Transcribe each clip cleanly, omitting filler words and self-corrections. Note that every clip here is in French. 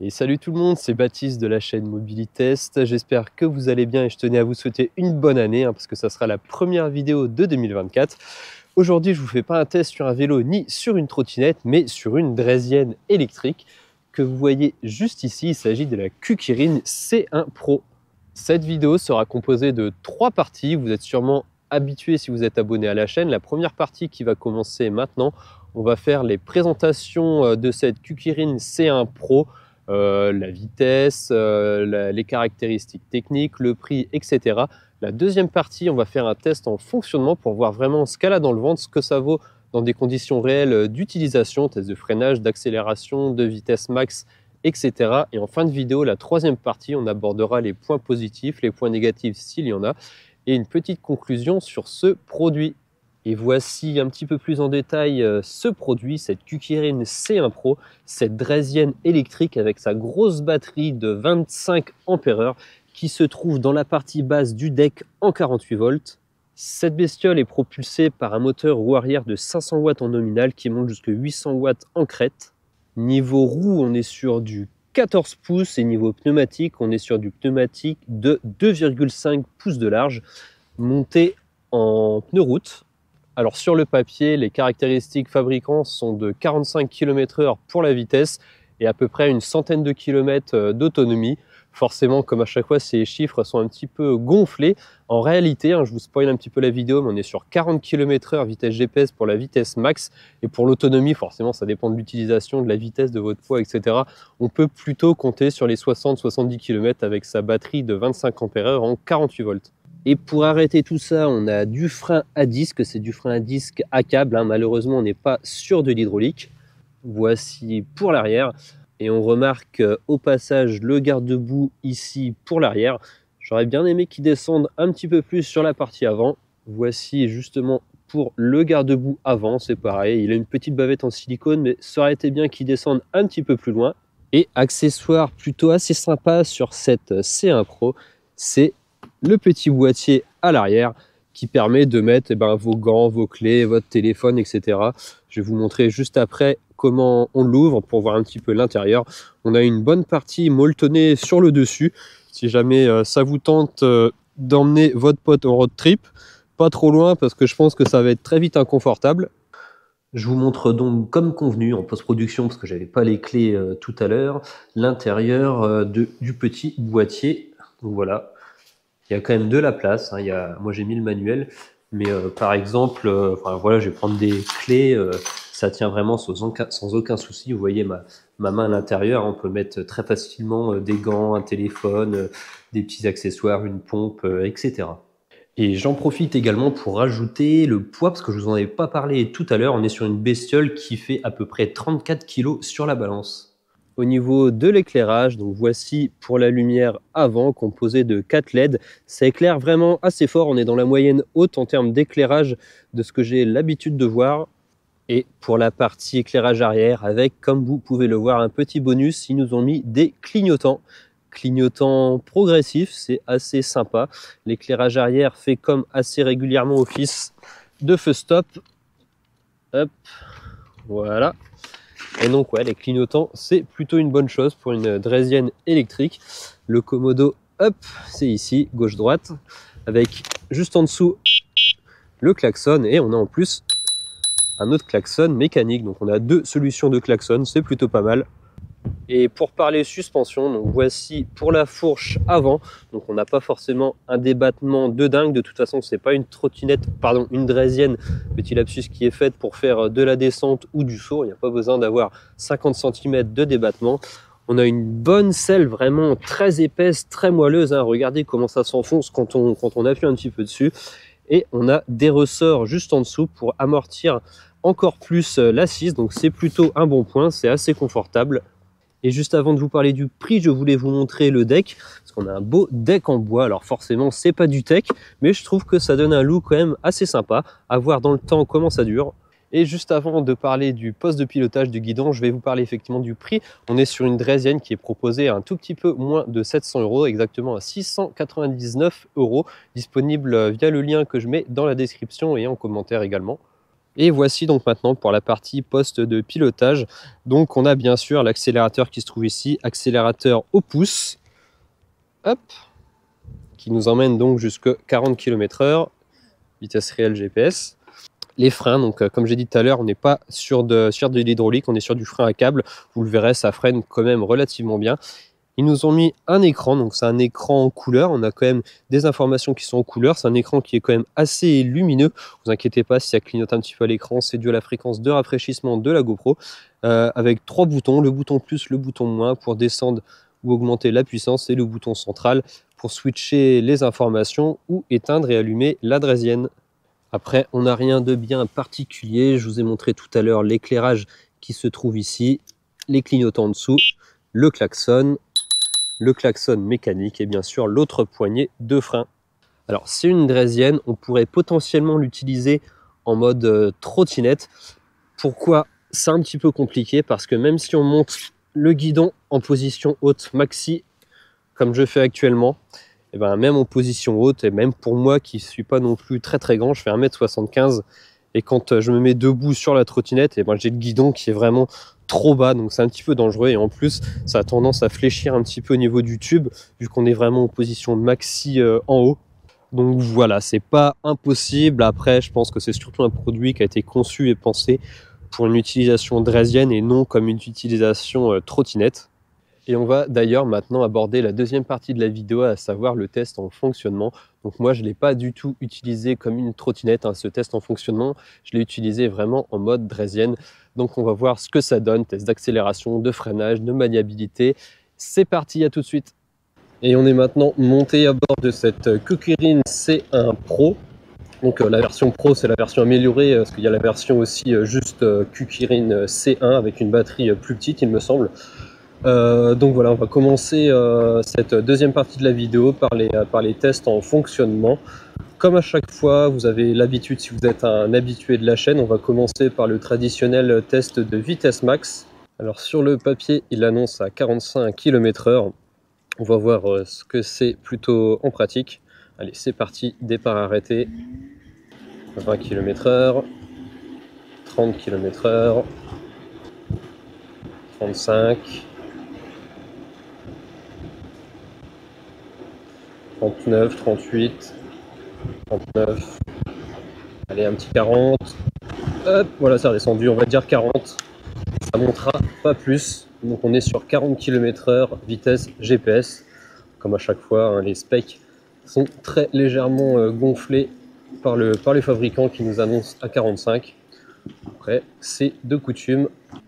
Et salut tout le monde, c'est Baptiste de la chaîne Mobilitest. J'espère que vous allez bien et je tenais à vous souhaiter une bonne année parce que ça sera la première vidéo de 2024. Aujourd'hui, je ne vous fais pas un test sur un vélo ni sur une trottinette, mais sur une draisienne électrique que vous voyez juste ici. Il s'agit de la Kukirin C1 Pro. Cette vidéo sera composée de 3 parties. Vous êtes sûrement habitué si vous êtes abonné à la chaîne. La première partie qui va commencer maintenant, on va faire les présentations de cette Kukirin C1 Pro. La vitesse, les caractéristiques techniques, le prix, etc. La deuxième partie, on va faire un test en fonctionnement pour voir vraiment ce qu'elle a dans le ventre, ce que ça vaut dans des conditions réelles d'utilisation, test de freinage, d'accélération, de vitesse max, etc. Et en fin de vidéo, la troisième partie, on abordera les points positifs, les points négatifs s'il y en a, et une petite conclusion sur ce produit. Et voici un petit peu plus en détail ce produit, cette Kukirin C1 Pro, cette draisienne électrique avec sa grosse batterie de 25 Ah qui se trouve dans la partie basse du deck en 48 volts. Cette bestiole est propulsée par un moteur roue arrière de 500 watts en nominal qui monte jusqu'à 800 watts en crête. Niveau roue, on est sur du 14 pouces et niveau pneumatique, on est sur du pneumatique de 2,5 pouces de large, monté en pneu route. Alors sur le papier, les caractéristiques fabricants sont de 45 km/h pour la vitesse et à peu près une centaine de kilomètres d'autonomie. Forcément, comme à chaque fois, ces chiffres sont un petit peu gonflés. En réalité, je vous spoil un petit peu la vidéo, mais on est sur 40 km/h vitesse GPS pour la vitesse max. Et pour l'autonomie, forcément, ça dépend de l'utilisation, de la vitesse de votre poids, etc. On peut plutôt compter sur les 60-70 km avec sa batterie de 25 Ah en 48 volts. Et pour arrêter tout ça, on a du frein à disque, c'est du frein à disque à câble. Malheureusement, on n'est pas sur de l'hydraulique. Voici pour l'arrière. Et on remarque au passage le garde-boue ici pour l'arrière. J'aurais bien aimé qu'il descende un petit peu plus sur la partie avant. Voici justement pour le garde-boue avant, c'est pareil. Il a une petite bavette en silicone, mais ça aurait été bien qu'il descende un petit peu plus loin. Et accessoire plutôt assez sympa sur cette C1 Pro, c'est le petit boîtier à l'arrière qui permet de mettre vos gants, vos clés, votre téléphone, etc. Je vais vous montrer juste après comment on l'ouvre pour voir un petit peu l'intérieur. On a une bonne partie molletonnée sur le dessus. Si jamais ça vous tente d'emmener votre pote en road trip, pas trop loin parce que je pense que ça va être très vite inconfortable. Je vous montre donc comme convenu en post-production, parce que j'avais pas les clés tout à l'heure, l'intérieur du petit boîtier. Donc voilà. Il y a quand même de la place, moi j'ai mis le manuel, mais par exemple, voilà, je vais prendre des clés, ça tient vraiment sans aucun souci. Vous voyez ma main à l'intérieur, on peut mettre très facilement des gants, un téléphone, des petits accessoires, une pompe, etc. Et j'en profite également pour rajouter le poids, parce que je vous en avais pas parlé tout à l'heure, on est sur une bestiole qui fait à peu près 34 kg sur la balance. Au niveau de l'éclairage, donc voici pour la lumière avant composée de 4 LED. Ça éclaire vraiment assez fort, on est dans la moyenne haute en termes d'éclairage de ce que j'ai l'habitude de voir. Et pour la partie éclairage arrière avec, comme vous pouvez le voir, un petit bonus, ils nous ont mis des clignotants. Clignotants progressifs, c'est assez sympa. L'éclairage arrière fait comme assez régulièrement office de feu stop. Hop, voilà. Et donc ouais, les clignotants, c'est plutôt une bonne chose pour une draisienne électrique. Le commodo, hop, c'est ici, gauche-droite, avec juste en dessous le klaxon, et on a en plus un autre klaxon mécanique. Donc on a 2 solutions de klaxon, c'est plutôt pas mal. Et pour parler suspension, donc voici pour la fourche avant. Donc on n'a pas forcément un débattement de dingue. De toute façon, c'est pas une trottinette, pardon, une draisienne, petit lapsus, qui est faite pour faire de la descente ou du saut. Il n'y a pas besoin d'avoir 50 cm de débattement. On a une bonne selle vraiment très épaisse, très moelleuse. Regardez comment ça s'enfonce quand on appuie un petit peu dessus. Et on a des ressorts juste en dessous pour amortir encore plus l'assise. Donc c'est plutôt un bon point, c'est assez confortable. Et juste avant de vous parler du prix, je voulais vous montrer le deck, parce qu'on a un beau deck en bois. Alors forcément, c'est pas du tech, mais je trouve que ça donne un look quand même assez sympa, à voir dans le temps comment ça dure. Et juste avant de parler du poste de pilotage du guidon, je vais vous parler effectivement du prix. On est sur une draisienne qui est proposée à un tout petit peu moins de 700 €, exactement à 699 €, disponible via le lien que je mets dans la description et en commentaire également. Et voici donc maintenant pour la partie poste de pilotage. Donc on a bien sûr l'accélérateur qui se trouve ici, accélérateur au pouce, hop, qui nous emmène donc jusqu'à 40 km/h, vitesse réelle GPS. Les freins, donc comme j'ai dit tout à l'heure, on n'est pas sur de l'hydraulique, on est sur du frein à câble. Vous le verrez, ça freine quand même relativement bien. Ils nous ont mis un écran, donc c'est un écran en couleur. On a quand même des informations qui sont en couleur. C'est un écran qui est quand même assez lumineux. Vous inquiétez pas si ça clignote un petit peu à l'écran, c'est dû à la fréquence de rafraîchissement de la GoPro. Avec 3 boutons, le bouton plus, le bouton moins pour descendre ou augmenter la puissance et le bouton central pour switcher les informations ou éteindre et allumer la draisienne. Après, on n'a rien de bien particulier. Je vous ai montré tout à l'heure l'éclairage qui se trouve ici, les clignotants en dessous, le klaxon mécanique et bien sûr l'autre poignée de frein. Alors, c'est une draisienne, on pourrait potentiellement l'utiliser en mode trottinette. Pourquoi? C'est un petit peu compliqué parce que même si on monte le guidon en position haute maxi, comme je fais actuellement, et ben même en position haute, et même pour moi qui ne suis pas non plus très grand, je fais 1m75, et quand je me mets debout sur la trottinette, et ben j'ai le guidon qui est vraiment trop bas, donc c'est un petit peu dangereux, et en plus ça a tendance à fléchir un petit peu au niveau du tube, vu qu'on est vraiment en position maxi en haut. Donc voilà, c'est pas impossible. Après, je pense que c'est surtout un produit qui a été conçu et pensé pour une utilisation draisienne et non comme une utilisation trottinette. Et on va d'ailleurs maintenant aborder la deuxième partie de la vidéo, à savoir le test en fonctionnement. Donc moi, je ne l'ai pas du tout utilisé comme une trottinette, ce test en fonctionnement. Je l'ai utilisé vraiment en mode draisienne. Donc on va voir ce que ça donne, test d'accélération, de freinage, de maniabilité. C'est parti, à tout de suite. Et on est maintenant monté à bord de cette Kukirin C1 Pro. Donc la version Pro, c'est la version améliorée, parce qu'il y a la version aussi juste Kukirin C1 avec une batterie plus petite, il me semble. Donc voilà, on va commencer cette deuxième partie de la vidéo par les tests en fonctionnement. Comme à chaque fois, vous avez l'habitude, si vous êtes un habitué de la chaîne, on va commencer par le traditionnel test de vitesse max. Alors sur le papier, il annonce à 45 km/h. On va voir ce que c'est plutôt en pratique. Allez, c'est parti, départ arrêté. 20 km/h, 30 km/h, 35, 39, 38, 39, allez un petit 40, hop, voilà, c'est redescendu, on va dire 40, ça montera pas plus, donc on est sur 40 km/h, vitesse GPS, comme à chaque fois, les specs sont très légèrement gonflés par les fabricants qui nous annoncent à 45, après c'est de coutume,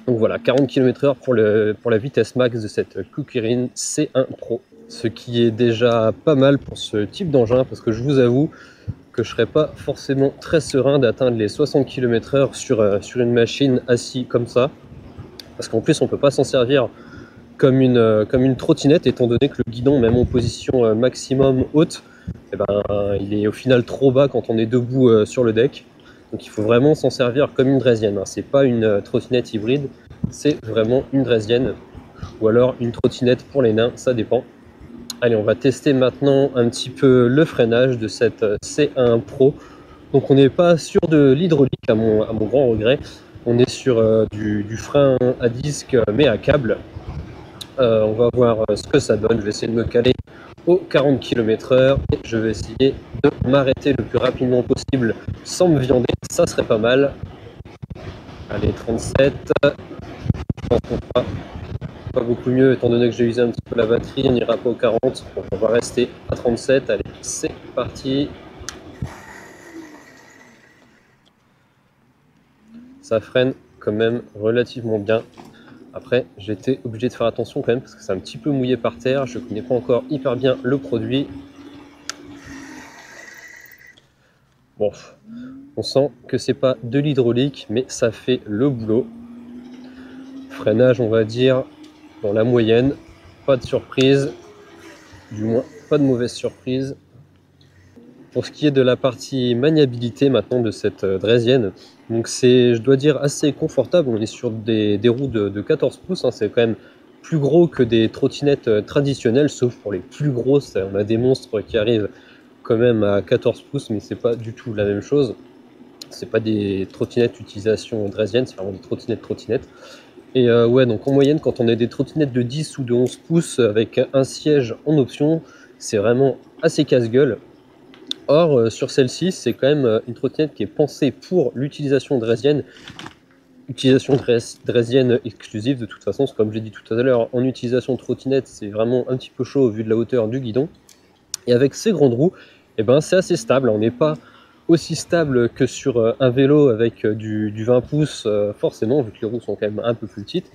donc voilà, 40 km/h pour la vitesse max de cette Kukirin C1 Pro. Ce qui est déjà pas mal pour ce type d'engin, parce que je vous avoue que je ne serais pas forcément très serein d'atteindre les 60 km/h sur une machine assis comme ça, parce qu'en plus on ne peut pas s'en servir comme une trottinette, étant donné que le guidon, même en position maximum haute, eh ben, il est au final trop bas quand on est debout sur le deck. Donc il faut vraiment s'en servir comme une draisienne, c'est pas une trottinette hybride, c'est vraiment une draisienne, ou alors une trottinette pour les nains, ça dépend. Allez, on va tester maintenant un petit peu le freinage de cette C1 Pro. Donc on n'est pas sur de l'hydraulique à mon grand regret. On est sur du frein à disque mais à câble. On va voir ce que ça donne. Je vais essayer de me caler aux 40 km/h et je vais essayer de m'arrêter le plus rapidement possible sans me viander. Ça serait pas mal. Allez, 37. Je pense qu'on fera pas beaucoup mieux étant donné que j'ai usé un petit peu la batterie, on n'ira pas aux 40, donc on va rester à 37, allez c'est parti. Ça freine quand même relativement bien, après j'étais obligé de faire attention quand même parce que c'est un petit peu mouillé par terre, je connais pas encore hyper bien le produit. Bon, on sent que c'est pas de l'hydraulique mais ça fait le boulot. Freinage on va dire dans la moyenne, pas de surprise, du moins pas de mauvaise surprise. Pour ce qui est de la partie maniabilité maintenant de cette draisienne, donc c'est, je dois dire, assez confortable. On est sur des roues de 14 pouces, c'est quand même plus gros que des trottinettes traditionnelles, sauf pour les plus grosses. On a des monstres qui arrivent quand même à 14 pouces, mais c'est pas du tout la même chose. C'est pas des trottinettes utilisation draisienne, c'est vraiment des trottinettes. Et ouais, donc en moyenne, quand on a des trottinettes de 10 ou de 11 pouces avec un siège en option, c'est vraiment assez casse-gueule. Or, sur celle-ci, c'est quand même une trottinette qui est pensée pour l'utilisation draisienne. Utilisation draisienne exclusive de toute façon, comme j'ai dit tout à l'heure, en utilisation trottinette, c'est vraiment un petit peu chaud au vu de la hauteur du guidon. Et avec ces grandes roues, eh ben, c'est assez stable. On n'est pas aussi stable que sur un vélo avec du 20 pouces, forcément, vu que les roues sont quand même un peu plus petites.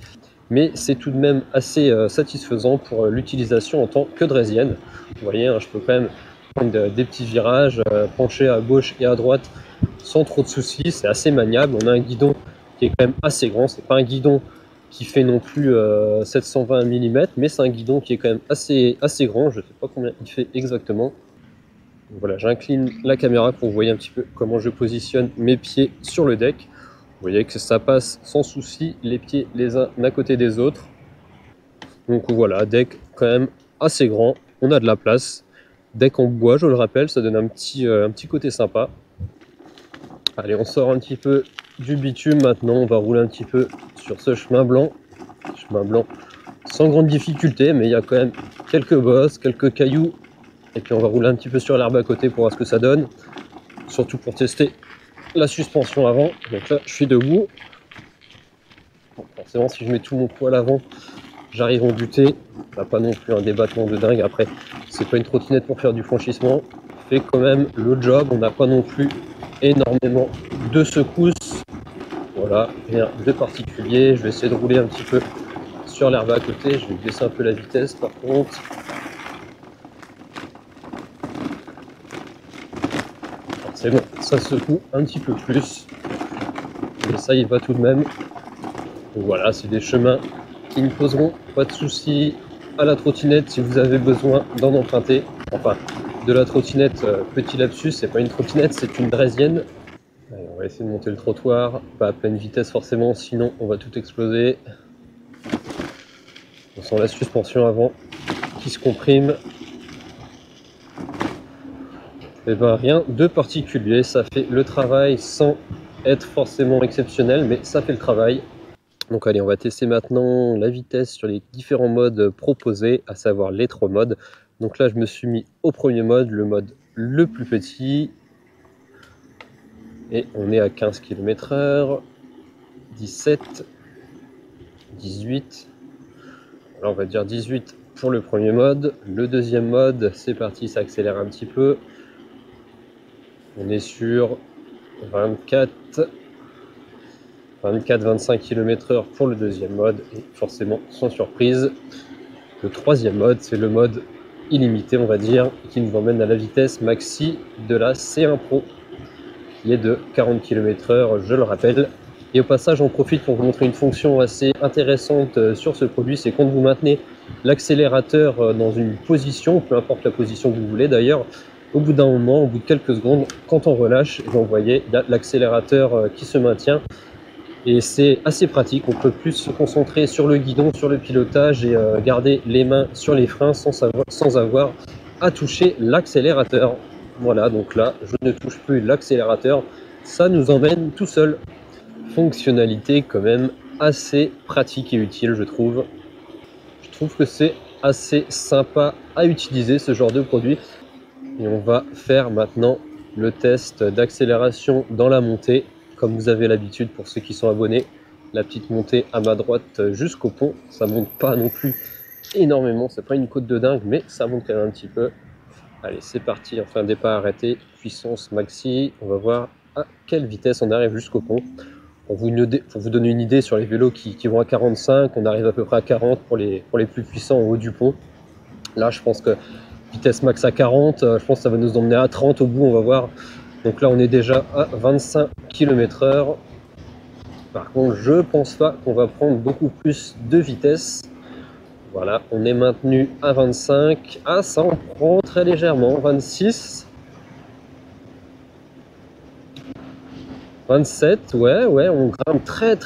Mais c'est tout de même assez satisfaisant pour l'utilisation en tant que draisienne. Vous voyez, hein, je peux quand même prendre des petits virages, pencher à gauche et à droite sans trop de soucis. C'est assez maniable. On a un guidon qui est quand même assez grand. C'est pas un guidon qui fait non plus 720 mm, mais c'est un guidon qui est quand même assez grand. Je ne sais pas combien il fait exactement. Donc voilà, j'incline la caméra pour que vous voyez un petit peu comment je positionne mes pieds sur le deck. Vous voyez que ça passe sans souci, les pieds les uns à côté des autres. Donc voilà, deck quand même assez grand, on a de la place. Deck en bois, je le rappelle, ça donne un petit côté sympa. Allez, on sort un petit peu du bitume maintenant, on va rouler un petit peu sur ce chemin blanc. Chemin blanc sans grande difficulté, mais il y a quand même quelques bosses, quelques cailloux. Et puis on va rouler un petit peu sur l'herbe à côté pour voir ce que ça donne. Surtout pour tester la suspension avant. Donc là, je suis debout. Bon, forcément, si je mets tout mon poids à l'avant, j'arrive en butée. On n'a pas non plus un débattement de dingue. Après, c'est pas une trottinette pour faire du franchissement. Fait quand même le job. On n'a pas non plus énormément de secousses. Voilà, rien de particulier. Je vais essayer de rouler un petit peu sur l'herbe à côté. Je vais baisser un peu la vitesse par contre. C'est bon, ça secoue un petit peu plus. Mais ça y va tout de même. Donc voilà, c'est des chemins qui ne poseront pas de soucis à la trottinette si vous avez besoin d'en emprunter. Enfin, de la trottinette, petit lapsus, c'est pas une trottinette, c'est une draisienne. Allez, on va essayer de monter le trottoir, pas à pleine vitesse forcément, sinon on va tout exploser. On sent la suspension avant qui se comprime. Et ben rien de particulier, ça fait le travail sans être forcément exceptionnel, mais ça fait le travail. Donc allez, on va tester maintenant la vitesse sur les différents modes proposés, à savoir les 3 modes. Donc là, je me suis mis au premier mode, le mode le plus petit. Et on est à 15 km/h, 17, 18. Alors on va dire 18 pour le premier mode. Le deuxième mode, c'est parti, ça accélère un petit peu. On est sur 24-25 km/h pour le deuxième mode, et forcément sans surprise, le troisième mode, c'est le mode illimité, on va dire, qui nous emmène à la vitesse maxi de la C1 Pro, qui est de 40 km/h, je le rappelle. Et au passage, j'en profite pour vous montrer une fonction assez intéressante sur ce produit, c'est quand vous maintenez l'accélérateur dans une position, peu importe la position que vous voulez d'ailleurs, au bout d'un moment, au bout de quelques secondes, quand on relâche, vous voyez, il y a l'accélérateur qui se maintient. Et c'est assez pratique, on peut plus se concentrer sur le guidon, sur le pilotage et garder les mains sur les freins sans avoir à toucher l'accélérateur. Voilà, donc là, je ne touche plus l'accélérateur, ça nous emmène tout seul. Fonctionnalité quand même assez pratique et utile, je trouve. Je trouve que c'est assez sympa à utiliser ce genre de produit. Et on va faire maintenant le test d'accélération dans la montée. Comme vous avez l'habitude pour ceux qui sont abonnés, la petite montée à ma droite jusqu'au pont, ça monte pas non plus énormément, c'est pas une côte de dingue, mais ça monte quand même un petit peu. Allez, c'est parti, enfin départ arrêté, puissance maxi, on va voir à quelle vitesse on arrive jusqu'au pont. Pour vous donner une idée sur les vélos qui vont à 45, on arrive à peu près à 40 pour les plus puissants en haut du pont. Là, je pense que vitesse max à 40, je pense que ça va nous emmener à 30 au bout, on va voir. Donc là, on est déjà à 25 km/h. Par contre, je pense pas qu'on va prendre beaucoup plus de vitesse. Voilà, on est maintenu à 25. Ah, ça en prend très légèrement. 26. 27, ouais, on grimpe très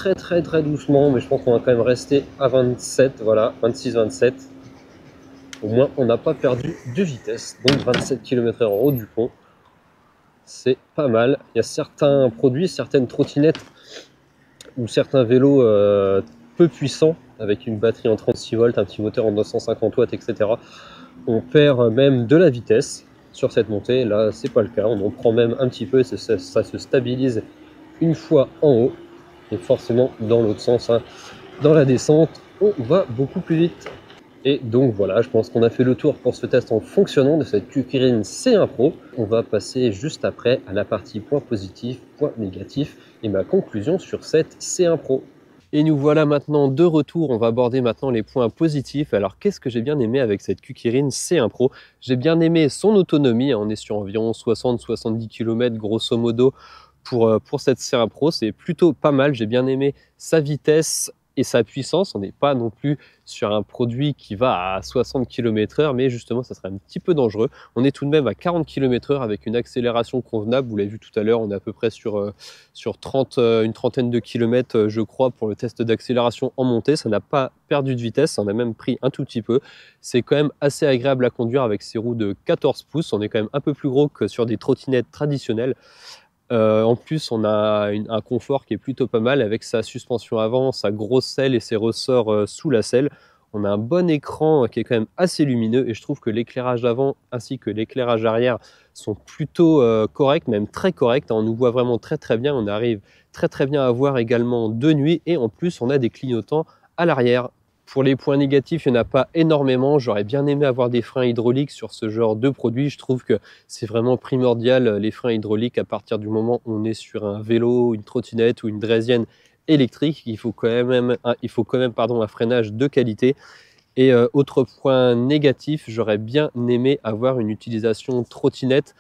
doucement, mais je pense qu'on va quand même rester à 27, voilà, 26-27. Au moins, on n'a pas perdu de vitesse. Donc 27 km/h en haut du pont. c'est pas mal. Il y a certains produits, certaines trottinettes ou certains vélos peu puissants avec une batterie en 36 volts, un petit moteur en 250 watts, etc. On perd même de la vitesse sur cette montée. Là, c'est pas le cas. On en prend même un petit peu et ça se stabilise une fois en haut. Et forcément, dans l'autre sens, hein, dans la descente, on va beaucoup plus vite. Et donc voilà, je pense qu'on a fait le tour pour ce test en fonctionnant de cette Kukirin C1 Pro. On va passer juste après à la partie points positifs, points négatifs et ma conclusion sur cette C1 Pro. Et nous voilà maintenant de retour, on va aborder maintenant les points positifs. Alors qu'est-ce que j'ai bien aimé avec cette Kukirin C1 Pro? J'ai bien aimé son autonomie, on est sur environ 60-70 km grosso modo pour cette C1 Pro, c'est plutôt pas mal. J'ai bien aimé sa vitesse et sa puissance, on n'est pas non plus sur un produit qui va à 60 km/h, mais justement ça serait un petit peu dangereux. On est tout de même à 40 km/h avec une accélération convenable, vous l'avez vu tout à l'heure, on est à peu près sur 30, une trentaine de kilomètres je crois pour le test d'accélération en montée. Ça n'a pas perdu de vitesse, ça en a même pris un tout petit peu. C'est quand même assez agréable à conduire avec ses roues de 14 pouces, on est quand même un peu plus gros que sur des trottinettes traditionnelles. En plus, on a un confort qui est plutôt pas mal avec sa suspension avant, sa grosse selle et ses ressorts sous la selle. On a un bon écran qui est quand même assez lumineux et je trouve que l'éclairage avant ainsi que l'éclairage arrière sont plutôt corrects, même très corrects. On nous voit vraiment très bien, on arrive très bien à voir également de nuit et en plus on a des clignotants à l'arrière. Pour les points négatifs, il n'y en a pas énormément. J'aurais bien aimé avoir des freins hydrauliques sur ce genre de produit. Je trouve que c'est vraiment primordial, les freins hydrauliques, à partir du moment où on est sur un vélo, une trottinette ou une draisienne électrique. Il faut quand même un freinage de qualité. Et autre point négatif, j'aurais bien aimé avoir une utilisation trottinette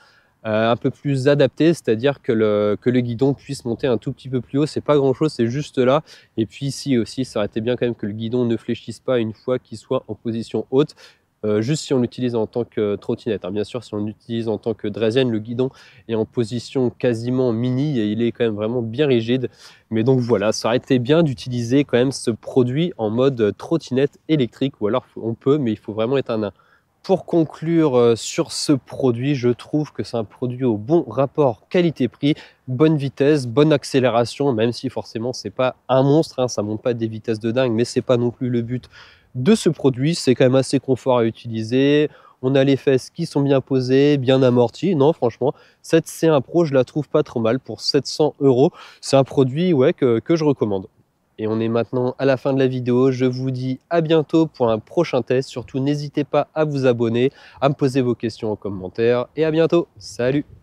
un peu plus adapté, c'est-à-dire que le guidon puisse monter un tout petit peu plus haut. C'est pas grand-chose, c'est juste là. Et puis ici aussi, ça aurait été bien quand même que le guidon ne fléchisse pas une fois qu'il soit en position haute. Juste si on l'utilise en tant que trottinette. Bien sûr, si on l'utilise en tant que draisienne, le guidon est en position quasiment mini et il est quand même vraiment bien rigide. Mais donc voilà, ça aurait été bien d'utiliser quand même ce produit en mode trottinette électrique, ou alors on peut, mais il faut vraiment être un nain. Pour conclure sur ce produit, je trouve que c'est un produit au bon rapport qualité-prix, bonne vitesse, bonne accélération, même si forcément c'est pas un monstre, hein, ça monte pas des vitesses de dingue, mais c'est pas non plus le but de ce produit. C'est quand même assez confort à utiliser, on a les fesses qui sont bien posées, bien amorties. Non, franchement, cette C1 Pro, je la trouve pas trop mal pour 700 €. C'est un produit que je recommande. Et on est maintenant à la fin de la vidéo. Je vous dis à bientôt pour un prochain test. Surtout, n'hésitez pas à vous abonner, à me poser vos questions en commentaire. Et à bientôt. Salut!